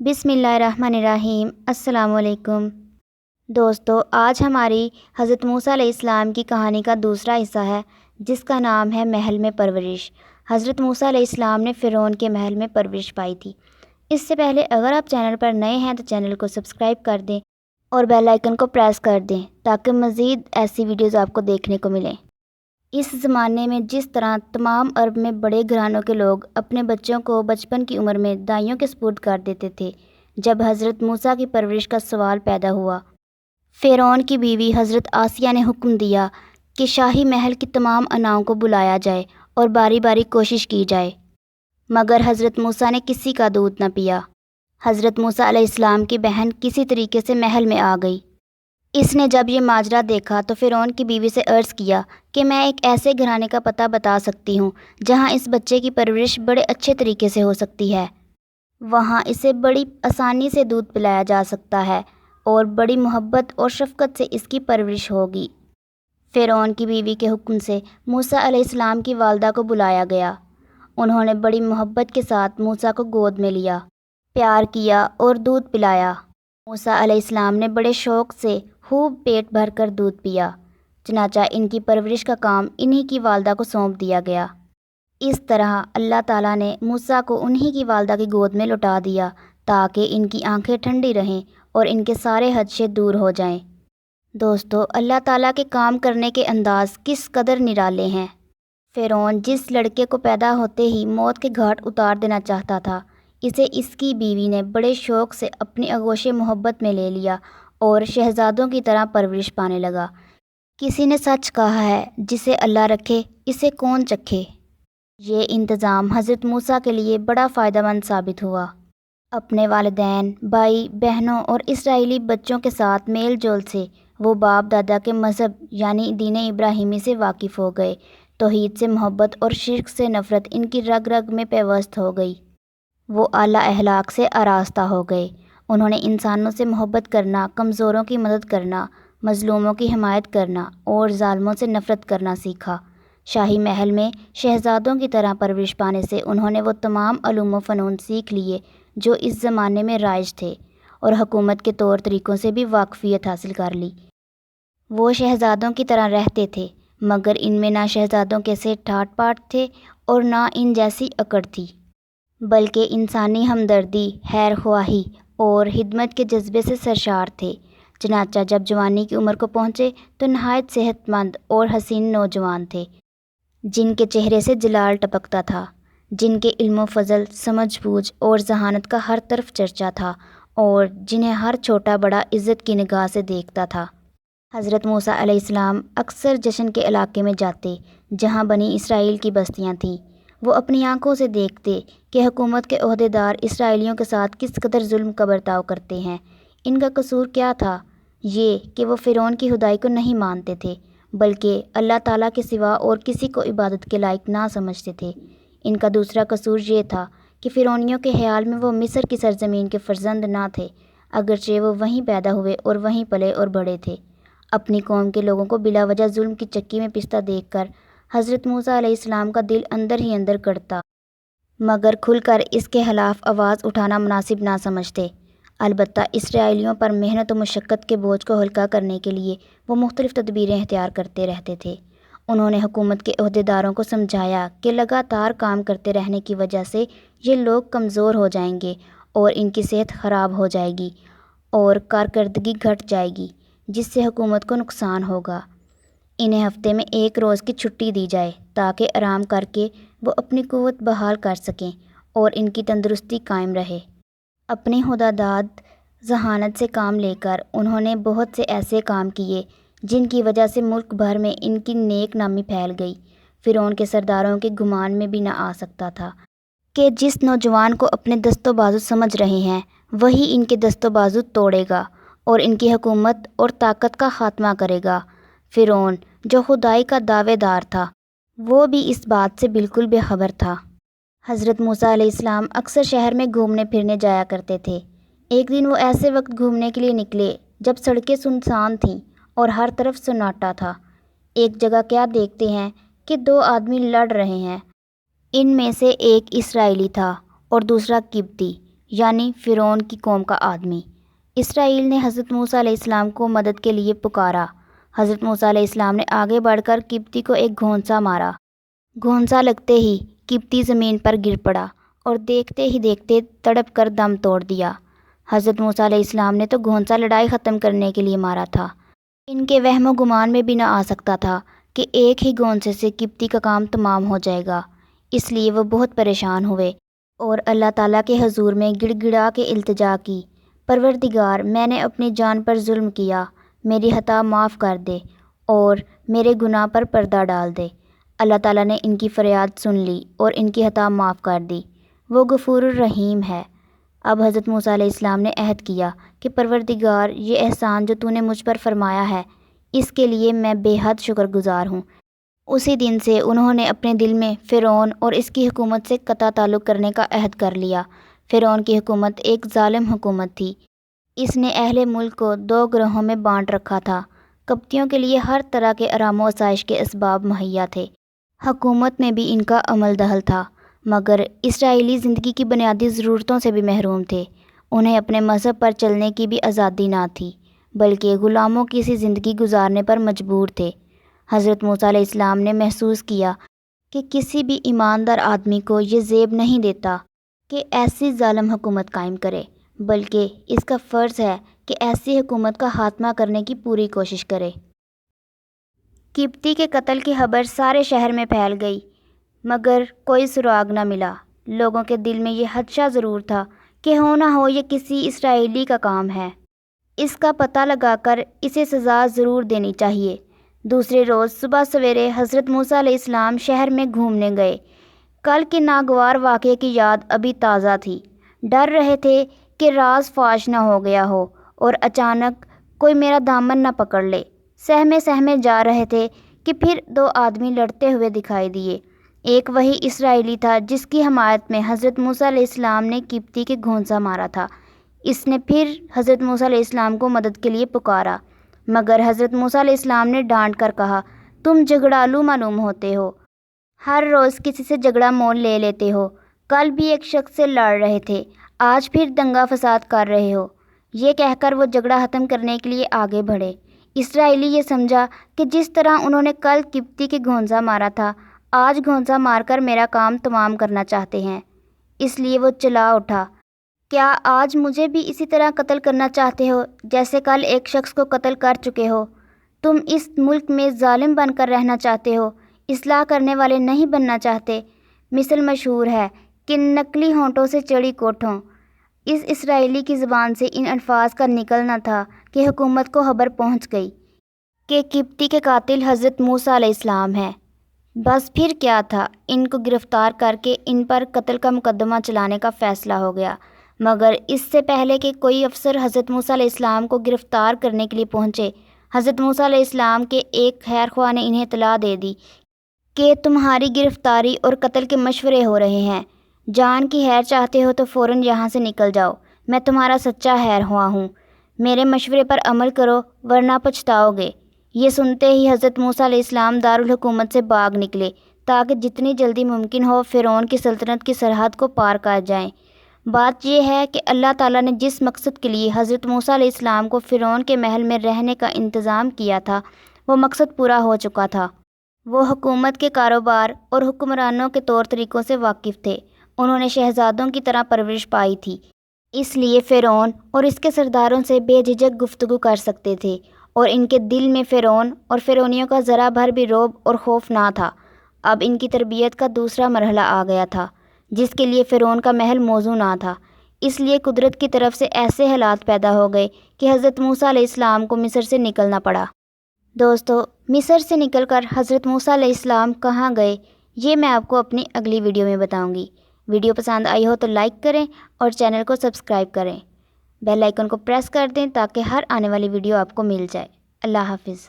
بسم اللہ الرحمن الرحیم۔ السلام علیکم دوستو، آج ہماری حضرت موسیٰ علیہ السلام کی کہانی کا دوسرا حصہ ہے، جس کا نام ہے محل میں پرورش۔ حضرت موسیٰ علیہ السلام نے فرعون کے محل میں پرورش پائی تھی۔ اس سے پہلے اگر آپ چینل پر نئے ہیں تو چینل کو سبسکرائب کر دیں اور بیل آئیکن کو پریس کر دیں تاکہ مزید ایسی ویڈیوز آپ کو دیکھنے کو ملیں۔ اس زمانے میں جس طرح تمام عرب میں بڑے گھرانوں کے لوگ اپنے بچوں کو بچپن کی عمر میں دائیوں کے سپرد کر دیتے تھے، جب حضرت موسیٰ کی پرورش کا سوال پیدا ہوا، فرعون کی بیوی حضرت آسیہ نے حکم دیا کہ شاہی محل کی تمام اناؤں کو بلایا جائے اور باری باری کوشش کی جائے، مگر حضرت موسیٰ نے کسی کا دودھ نہ پیا۔ حضرت موسیٰ علیہ السلام کی بہن کسی طریقے سے محل میں آ گئی۔ اس نے جب یہ ماجرا دیکھا تو فرعون کی بیوی سے عرض کیا کہ میں ایک ایسے گھرانے کا پتہ بتا سکتی ہوں جہاں اس بچے کی پرورش بڑے اچھے طریقے سے ہو سکتی ہے۔ وہاں اسے بڑی آسانی سے دودھ پلایا جا سکتا ہے اور بڑی محبت اور شفقت سے اس کی پرورش ہوگی۔ فرعون کی بیوی کے حکم سے موسیٰ علیہ السلام کی والدہ کو بلایا گیا۔ انہوں نے بڑی محبت کے ساتھ موسیٰ کو گود میں لیا، پیار کیا اور دودھ پلایا۔ موسیٰ علیہ السلام نے بڑے شوق سے خوب پیٹ بھر کر دودھ پیا۔ چنانچہ ان کی پرورش کا کام انہی کی والدہ کو سونپ دیا گیا۔ اس طرح اللہ تعالیٰ نے موسیٰ کو انہی کی والدہ کی گود میں لٹا دیا تاکہ ان کی آنکھیں ٹھنڈی رہیں اور ان کے سارے خدشے دور ہو جائیں۔ دوستو، اللہ تعالیٰ کے کام کرنے کے انداز کس قدر نرالے ہیں۔ فرعون جس لڑکے کو پیدا ہوتے ہی موت کے گھاٹ اتار دینا چاہتا تھا، اسے اس کی بیوی نے بڑے شوق سے اپنی آغوش محبت میں لے لیا اور شہزادوں کی طرح پرورش پانے لگا۔ کسی نے سچ کہا ہے، جسے اللہ رکھے اسے کون چکھے۔ یہ انتظام حضرت موسیٰ کے لیے بڑا فائدہ مند ثابت ہوا۔ اپنے والدین، بھائی بہنوں اور اسرائیلی بچوں کے ساتھ میل جول سے وہ باپ دادا کے مذہب یعنی دین ابراہیمی سے واقف ہو گئے۔ توحید سے محبت اور شرک سے نفرت ان کی رگ رگ میں پیوست ہو گئی۔ وہ اعلیٰ اخلاق سے آراستہ ہو گئے۔ انہوں نے انسانوں سے محبت کرنا، کمزوروں کی مدد کرنا، مظلوموں کی حمایت کرنا اور ظالموں سے نفرت کرنا سیکھا۔ شاہی محل میں شہزادوں کی طرح پرورش پانے سے انہوں نے وہ تمام علوم و فنون سیکھ لیے جو اس زمانے میں رائج تھے، اور حکومت کے طور طریقوں سے بھی واقفیت حاصل کر لی۔ وہ شہزادوں کی طرح رہتے تھے، مگر ان میں نہ شہزادوں کیسے ٹھاٹ پاٹ تھے اور نہ ان جیسی اکڑ تھی، بلکہ انسانی ہمدردی، خیر خواہی اور خدمت کے جذبے سے سرشار تھے۔ چنانچہ جب جوانی کی عمر کو پہنچے تو نہایت صحت مند اور حسین نوجوان تھے، جن کے چہرے سے جلال ٹپکتا تھا، جن کے علم و فضل، سمجھ بوجھ اور ذہانت کا ہر طرف چرچا تھا، اور جنہیں ہر چھوٹا بڑا عزت کی نگاہ سے دیکھتا تھا۔ حضرت موسیٰ علیہ السلام اکثر جشن کے علاقے میں جاتے جہاں بنی اسرائیل کی بستیاں تھیں۔ وہ اپنی آنکھوں سے دیکھتے کہ حکومت کے عہدیدار اسرائیلیوں کے ساتھ کس قدر ظلم کا برتاؤ کرتے ہیں۔ ان کا قصور کیا تھا؟ یہ کہ وہ فرعون کی خدائی کو نہیں مانتے تھے، بلکہ اللہ تعالیٰ کے سوا اور کسی کو عبادت کے لائق نہ سمجھتے تھے۔ ان کا دوسرا قصور یہ تھا کہ فرعونیوں کے خیال میں وہ مصر کی سرزمین کے فرزند نہ تھے، اگرچہ وہ وہیں پیدا ہوئے اور وہیں پلے اور بڑے تھے۔ اپنی قوم کے لوگوں کو بلا وجہ ظلم کی چکی میں پستا دیکھ کر حضرت موسیٰ علیہ السلام کا دل اندر ہی اندر کڑتا، مگر کھل کر اس کے خلاف آواز اٹھانا مناسب نہ سمجھتے۔ البتہ اسرائیلیوں پر محنت و مشقت کے بوجھ کو ہلکا کرنے کے لیے وہ مختلف تدبیریں اختیار کرتے رہتے تھے۔ انہوں نے حکومت کے عہدیداروں کو سمجھایا کہ لگاتار کام کرتے رہنے کی وجہ سے یہ لوگ کمزور ہو جائیں گے اور ان کی صحت خراب ہو جائے گی اور کارکردگی گھٹ جائے گی، جس سے حکومت کو نقصان ہوگا۔ انہیں ہفتے میں ایک روز کی چھٹی دی جائے تاکہ آرام کر کے وہ اپنی قوت بحال کر سکیں اور ان کی تندرستی قائم رہے۔ اپنی خودداد ذہانت سے کام لے کر انہوں نے بہت سے ایسے کام کیے جن کی وجہ سے ملک بھر میں ان کی نیک نامی پھیل گئی۔ فرعون کے سرداروں کے گمان میں بھی نہ آ سکتا تھا کہ جس نوجوان کو اپنے دست و بازو سمجھ رہے ہیں وہی ان کے دست و بازو توڑے گا اور ان کی حکومت اور طاقت کا خاتمہ کرے گا۔ فرعون جو خدائی کا دعوے دار تھا، وہ بھی اس بات سے بالکل بے خبر تھا۔ حضرت موسیٰ علیہ السلام اکثر شہر میں گھومنے پھرنے جایا کرتے تھے۔ ایک دن وہ ایسے وقت گھومنے کے لیے نکلے جب سڑکیں سنسان تھیں اور ہر طرف سناٹا تھا۔ ایک جگہ کیا دیکھتے ہیں کہ دو آدمی لڑ رہے ہیں۔ ان میں سے ایک اسرائیلی تھا اور دوسرا قبطی یعنی فرعون کی قوم کا آدمی۔ اسرائیل نے حضرت موسیٰ علیہ السلام کو مدد کے لیے پکارا۔ حضرت موسیٰ علیہ السلام نے آگے بڑھ کر قبطی کو ایک گھونسا مارا۔ گھونسا لگتے ہی قبطی زمین پر گر پڑا اور دیکھتے ہی دیکھتے تڑپ کر دم توڑ دیا۔ حضرت موسیٰ علیہ السلام نے تو گھونسا لڑائی ختم کرنے کے لیے مارا تھا، ان کے وہم و گمان میں بھی نہ آ سکتا تھا کہ ایک ہی گھونسے سے قبطی کا کام تمام ہو جائے گا۔ اس لیے وہ بہت پریشان ہوئے اور اللہ تعالیٰ کے حضور میں گڑ گڑا کے التجا کی، پروردگار، میں نے اپنی جان پر ظلم کیا، میری خطا معاف کر دے اور میرے گناہ پر پردہ ڈال دے۔ اللہ تعالیٰ نے ان کی فریاد سن لی اور ان کی خطا معاف کر دی۔ وہ غفور الرحیم ہے۔ اب حضرت موسیٰ علیہ السلام نے عہد کیا کہ پروردگار، یہ احسان جو تو نے مجھ پر فرمایا ہے اس کے لیے میں بے حد شکر گزار ہوں۔ اسی دن سے انہوں نے اپنے دل میں فرعون اور اس کی حکومت سے قطع تعلق کرنے کا عہد کر لیا۔ فرعون کی حکومت ایک ظالم حکومت تھی۔ اس نے اہل ملک کو 2 گروہوں میں بانٹ رکھا تھا۔ قبطیوں کے لیے ہر طرح کے آرام و آسائش کے اسباب مہیا تھے، حکومت میں بھی ان کا عمل دخل تھا، مگر اسرائیلی زندگی کی بنیادی ضرورتوں سے بھی محروم تھے۔ انہیں اپنے مذہب پر چلنے کی بھی آزادی نہ تھی، بلکہ غلاموں کی سی زندگی گزارنے پر مجبور تھے۔ حضرت موسیٰ علیہ السلام نے محسوس کیا کہ کسی بھی ایماندار آدمی کو یہ زیب نہیں دیتا کہ ایسی ظالم حکومت قائم کرے، بلکہ اس کا فرض ہے کہ ایسی حکومت کا خاتمہ کرنے کی پوری کوشش کرے۔ قبطی کے قتل کی خبر سارے شہر میں پھیل گئی، مگر کوئی سراغ نہ ملا۔ لوگوں کے دل میں یہ خدشہ ضرور تھا کہ ہو نہ ہو یہ کسی اسرائیلی کا کام ہے، اس کا پتہ لگا کر اسے سزا ضرور دینی چاہیے۔ دوسرے روز صبح سویرے حضرت موسیٰ علیہ السلام شہر میں گھومنے گئے۔ کل کے ناگوار واقعے کی یاد ابھی تازہ تھی۔ ڈر رہے تھے کہ راز فاش نہ ہو گیا ہو اور اچانک کوئی میرا دامن نہ پکڑ لے۔ سہمے سہمے جا رہے تھے کہ پھر 2 آدمی لڑتے ہوئے دکھائی دیے۔ ایک وہی اسرائیلی تھا جس کی حمایت میں حضرت موسیٰ علیہ السلام نے قبطی کے گھونسا مارا تھا۔ اس نے پھر حضرت موسیٰ علیہ السلام کو مدد کے لیے پکارا، مگر حضرت موسیٰ علیہ السلام نے ڈانٹ کر کہا، تم جھگڑالو معلوم ہوتے ہو، ہر روز کسی سے جھگڑا مول لے لیتے ہو، کل بھی ایک شخص سے لڑ رہے تھے، آج پھر دنگا فساد کر رہے ہو۔ یہ کہہ کر وہ جھگڑا ختم کرنے کے لیے آگے بڑھے۔ اسرائیلی یہ سمجھا کہ جس طرح انہوں نے کل قبطی کے گھونسا مارا تھا، آج گھونسا مار کر میرا کام تمام کرنا چاہتے ہیں، اس لیے وہ چلا اٹھا، کیا آج مجھے بھی اسی طرح قتل کرنا چاہتے ہو جیسے کل ایک شخص کو قتل کر چکے ہو؟ تم اس ملک میں ظالم بن کر رہنا چاہتے ہو، اصلاح کرنے والے نہیں بننا چاہتے۔ مثل مشہور ہے کہ نکلی ہونٹوں سے چڑی کوٹھوں۔ اس اسرائیلی کی زبان سے ان الفاظ کا نکلنا تھا کہ حکومت کو خبر پہنچ گئی کہ قبطی کے قاتل حضرت موسیٰ علیہ السلام ہیں۔ بس پھر کیا تھا، ان کو گرفتار کر کے ان پر قتل کا مقدمہ چلانے کا فیصلہ ہو گیا، مگر اس سے پہلے کہ کوئی افسر حضرت موسیٰ علیہ السلام کو گرفتار کرنے کے لیے پہنچے، حضرت موسیٰ علیہ السلام کے ایک خیر خواہ نے انہیں اطلاع دے دی کہ تمہاری گرفتاری اور قتل کے مشورے ہو رہے ہیں، جان کی خیر چاہتے ہو تو فوراً یہاں سے نکل جاؤ، میں تمہارا سچا خیر خواہ ہوں، میرے مشورے پر عمل کرو ورنہ پچھتاؤ گے۔ یہ سنتے ہی حضرت موسیٰ علیہ السلام دارالحکومت سے بھاگ نکلے تاکہ جتنی جلدی ممکن ہو فرعون کی سلطنت کی سرحد کو پار کر جائیں۔ بات یہ ہے کہ اللہ تعالیٰ نے جس مقصد کے لیے حضرت موسیٰ علیہ السلام کو فرعون کے محل میں رہنے کا انتظام کیا تھا، وہ مقصد پورا ہو چکا تھا۔ وہ حکومت کے کاروبار اور حکمرانوں کے طور طریقوں سے واقف تھے، انہوں نے شہزادوں کی طرح پرورش پائی تھی، اس لیے فرعون اور اس کے سرداروں سے بے جھجک گفتگو کر سکتے تھے، اور ان کے دل میں فرعون اور فرعونیوں کا ذرا بھر بھی رعب اور خوف نہ تھا۔ اب ان کی تربیت کا دوسرا مرحلہ آ گیا تھا جس کے لیے فرعون کا محل موزوں نہ تھا، اس لیے قدرت کی طرف سے ایسے حالات پیدا ہو گئے کہ حضرت موسیٰ علیہ السلام کو مصر سے نکلنا پڑا۔ دوستو، مصر سے نکل کر حضرت موسیٰ علیہ السلام کہاں گئے، یہ میں آپ کو اپنی اگلی ویڈیو میں بتاؤں گی۔ ویڈیو پسند آئی ہو تو لائک کریں اور چینل کو سبسکرائب کریں، بیل آئیکن کو پریس کر دیں تاکہ ہر آنے والی ویڈیو آپ کو مل جائے۔ اللہ حافظ۔